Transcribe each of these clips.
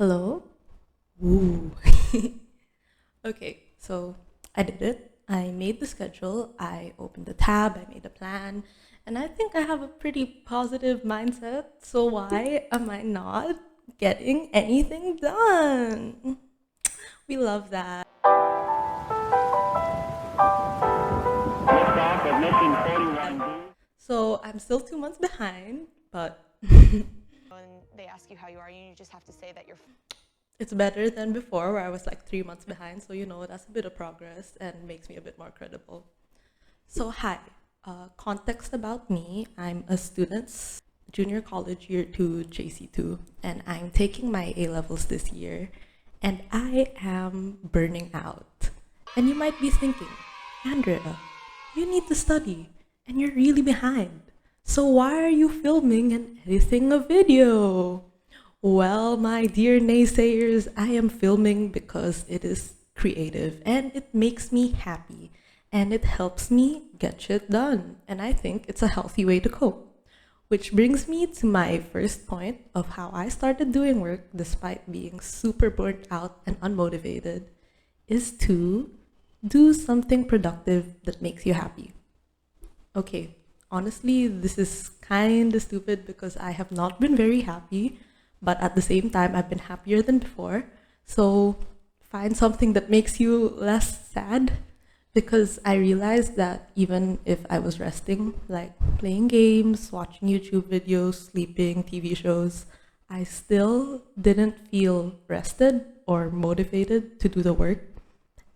Hello? Ooh. Okay, so I did it. I made the schedule, I opened the tab, I made a plan, and I think I have a pretty positive mindset. So why am I not getting anything done? We love that. Liftoff of Mission 41B. So I'm still 2 months behind, but When they ask you how you are, you just have to say that you're it's better than before where I was like 3 months behind. So, that's a bit of progress and makes me a bit more credible. So, hi. Context about me. I'm a student, junior college year 2, JC2, and I'm taking my A levels this year, and I am burning out. And you might be thinking, Andrea, you need to study, and you're really behind. So, why are you filming and editing a video? Well, my dear naysayers, I am filming because it is creative and it makes me happy and it helps me get shit done. And I think it's a healthy way to cope. Which brings me to my first point of how I started doing work despite being super burnt out and unmotivated is to do something productive that makes you happy. Okay, honestly, this is kind of stupid because I have not been very happy, but at the same time, I've been happier than before. So find something that makes you less sad because I realized that even if I was resting, like playing games, watching YouTube videos, sleeping, TV shows, I still didn't feel rested or motivated to do the work.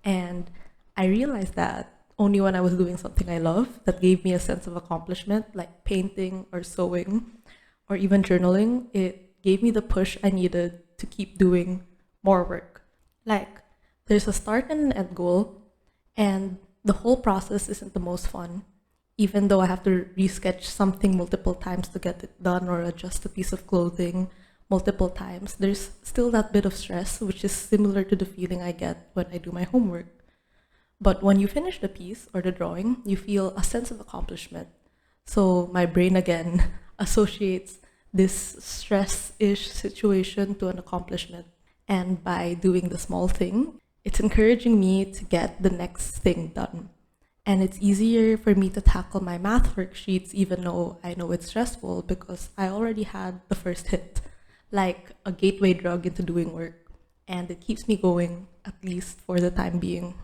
And I realized that only when I was doing something I love that gave me a sense of accomplishment, like painting or sewing or even journaling, it gave me the push I needed to keep doing more work. Like, there's a start and an end goal, and the whole process isn't the most fun. Even though I have to resketch something multiple times to get it done or adjust a piece of clothing multiple times, there's still that bit of stress, which is similar to the feeling I get when I do my homework. But when you finish the piece or the drawing, you feel a sense of accomplishment. So my brain again associates this stress-ish situation to an accomplishment. And by doing the small thing, it's encouraging me to get the next thing done. And it's easier for me to tackle my math worksheets even though I know it's stressful because I already had the first hit, like a gateway drug into doing work. And it keeps me going, at least for the time being.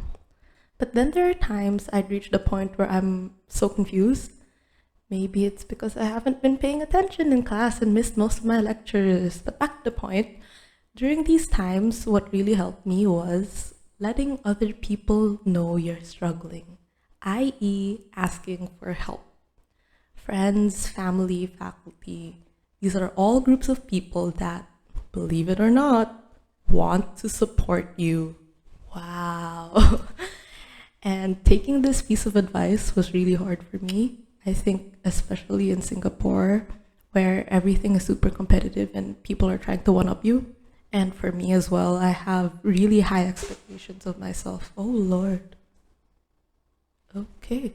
But then there are times I'd reach the point where I'm so confused. Maybe it's because I haven't been paying attention in class and missed most of my lectures. But back to the point, during these times, what really helped me was letting other people know you're struggling, i.e., asking for help. Friends, family, faculty, these are all groups of people that, believe it or not, want to support you. Wow. And taking this piece of advice was really hard for me. I think especially in Singapore, where everything is super competitive and people are trying to one-up you. And for me as well, I have really high expectations of myself. Oh, Lord. Okay.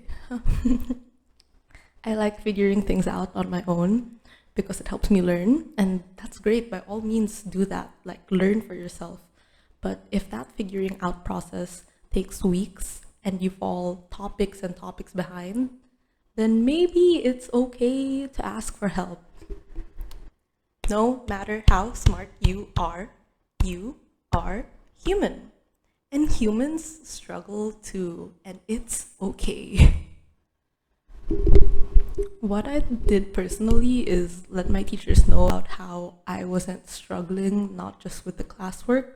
I like figuring things out on my own because it helps me learn. And that's great. By all means, do that. Like, learn for yourself. But if that figuring out process takes weeks and you fall topics and topics behind, then maybe it's okay to ask for help. No matter how smart you are human. And humans struggle too, and it's okay. What I did personally is let my teachers know about how I wasn't struggling, not just with the classwork,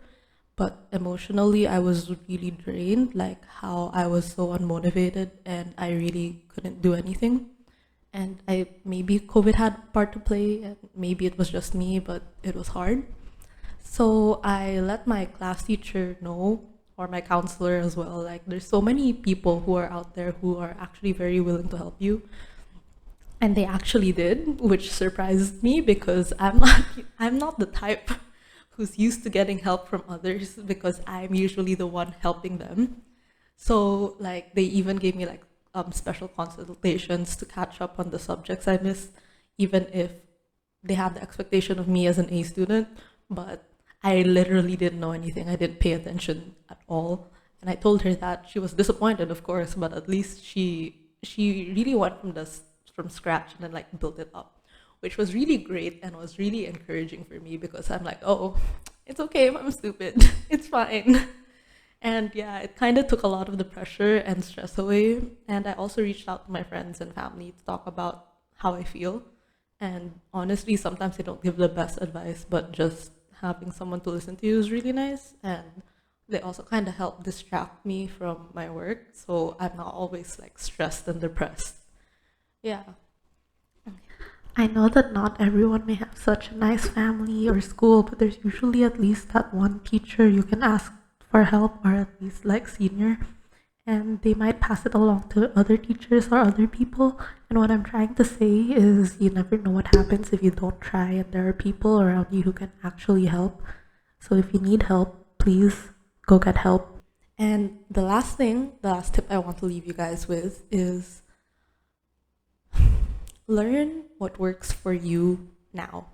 but emotionally I was really drained, like how I was so unmotivated and I really couldn't do anything. And maybe COVID had a part to play, and maybe it was just me, but it was hard. So I let my class teacher know, or my counselor as well, like there's so many people who are out there who are actually very willing to help you. And they actually did, which surprised me because I'm not the type who's used to getting help from others because I'm usually the one helping them. So like they even gave me like special consultations to catch up on the subjects I missed, even if they have the expectation of me as an A student. But I literally didn't know anything. I didn't pay attention at all. And I told her that. She was disappointed, of course, but at least she really went from scratch and then like built it up, which was really great and was really encouraging for me because I'm like, oh, it's okay if I'm stupid. It's fine. And yeah, it kind of took a lot of the pressure and stress away. And I also reached out to my friends and family to talk about how I feel. And honestly, sometimes they don't give the best advice, but just having someone to listen to you is really nice. And they also kind of help distract me from my work. So I'm not always like stressed and depressed. Yeah. I know that not everyone may have such a nice family or school, but there's usually at least that one teacher you can ask for help, or at least like senior, and they might pass it along to other teachers or other people. And what I'm trying to say is you never know what happens if you don't try, and there are people around you who can actually help. So if you need help, please go get help. And the last tip I want to leave you guys with is learn what works for you now.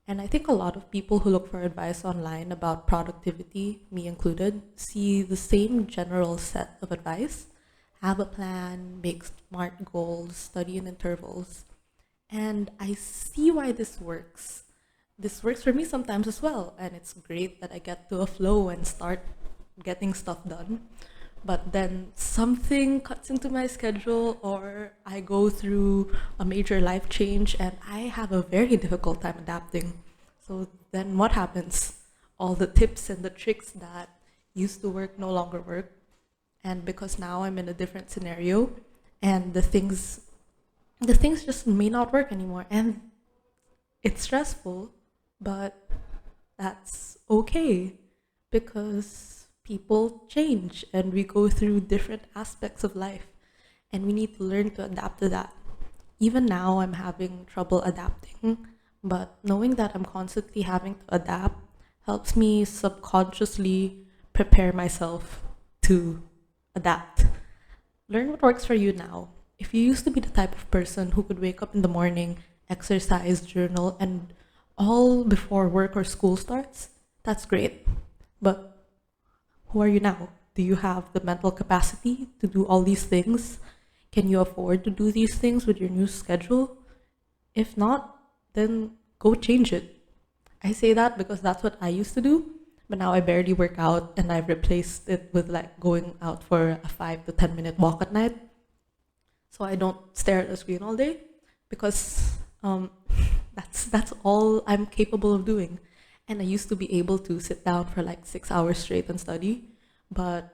And I think a lot of people who look for advice online about productivity, me included, see the same general set of advice. Have a plan, make smart goals, study in intervals. And I see why this works. This works for me sometimes as well, and it's great that I get to a flow and start getting stuff done. But then something cuts into my schedule, or I go through a major life change and I have a very difficult time adapting. So then what happens? All the tips and the tricks that used to work no longer work. And because now I'm in a different scenario and the things just may not work anymore. And it's stressful, but that's okay because people change and we go through different aspects of life and we need to learn to adapt to that. Even now, I'm having trouble adapting, but knowing that I'm constantly having to adapt helps me subconsciously prepare myself to adapt. Learn what works for you now. If you used to be the type of person who could wake up in the morning, exercise, journal, and all before work or school starts, that's great. But who are you now? Do you have the mental capacity to do all these things? Can you afford to do these things with your new schedule? If not, then go change it. I say that because that's what I used to do, but now I barely work out and I've replaced it with like going out for a 5 to 10 minute walk at night. So I don't stare at the screen all day because that's all I'm capable of doing. And I used to be able to sit down for like 6 hours straight and study. But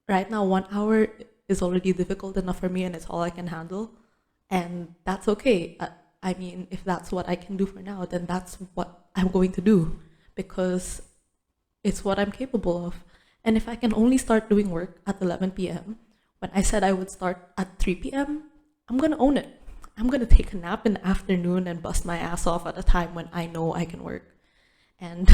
right now, 1 hour is already difficult enough for me and it's all I can handle. And that's okay. I mean, if that's what I can do for now, then that's what I'm going to do because it's what I'm capable of. And if I can only start doing work at 11 p.m., when I said I would start at 3 p.m., I'm going to own it. I'm going to take a nap in the afternoon and bust my ass off at a time when I know I can work. And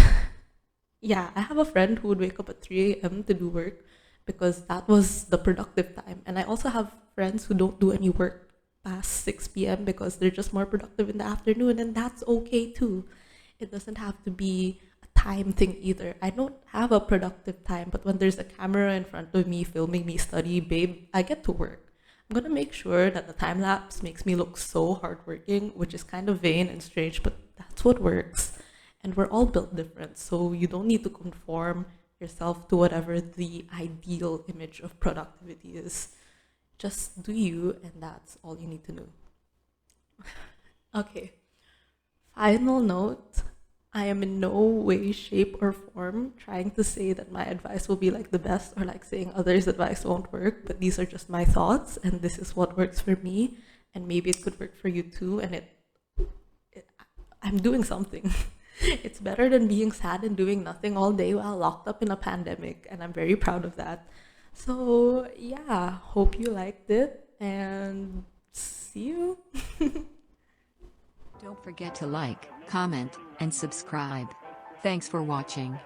yeah, I have a friend who would wake up at 3 a.m. to do work because that was the productive time. And I also have friends who don't do any work past 6 p.m. because they're just more productive in the afternoon, and that's okay too. It doesn't have to be a time thing either. I don't have a productive time, but when there's a camera in front of me filming me study, babe, I get to work. I'm gonna make sure that the time lapse makes me look so hardworking, which is kind of vain and strange, but that's what works. And we're all built different, so you don't need to conform yourself to whatever the ideal image of productivity is. Just do you, and that's all you need to know. Okay, final note. I am in no way, shape, or form trying to say that my advice will be like the best or like saying others' advice won't work, but these are just my thoughts, and this is what works for me, and maybe it could work for you too, and I'm doing something. It's better than being sad and doing nothing all day while locked up in a pandemic, and I'm very proud of that. So yeah, hope you liked it, and see you. Don't forget to like, comment, and subscribe. Thanks for watching.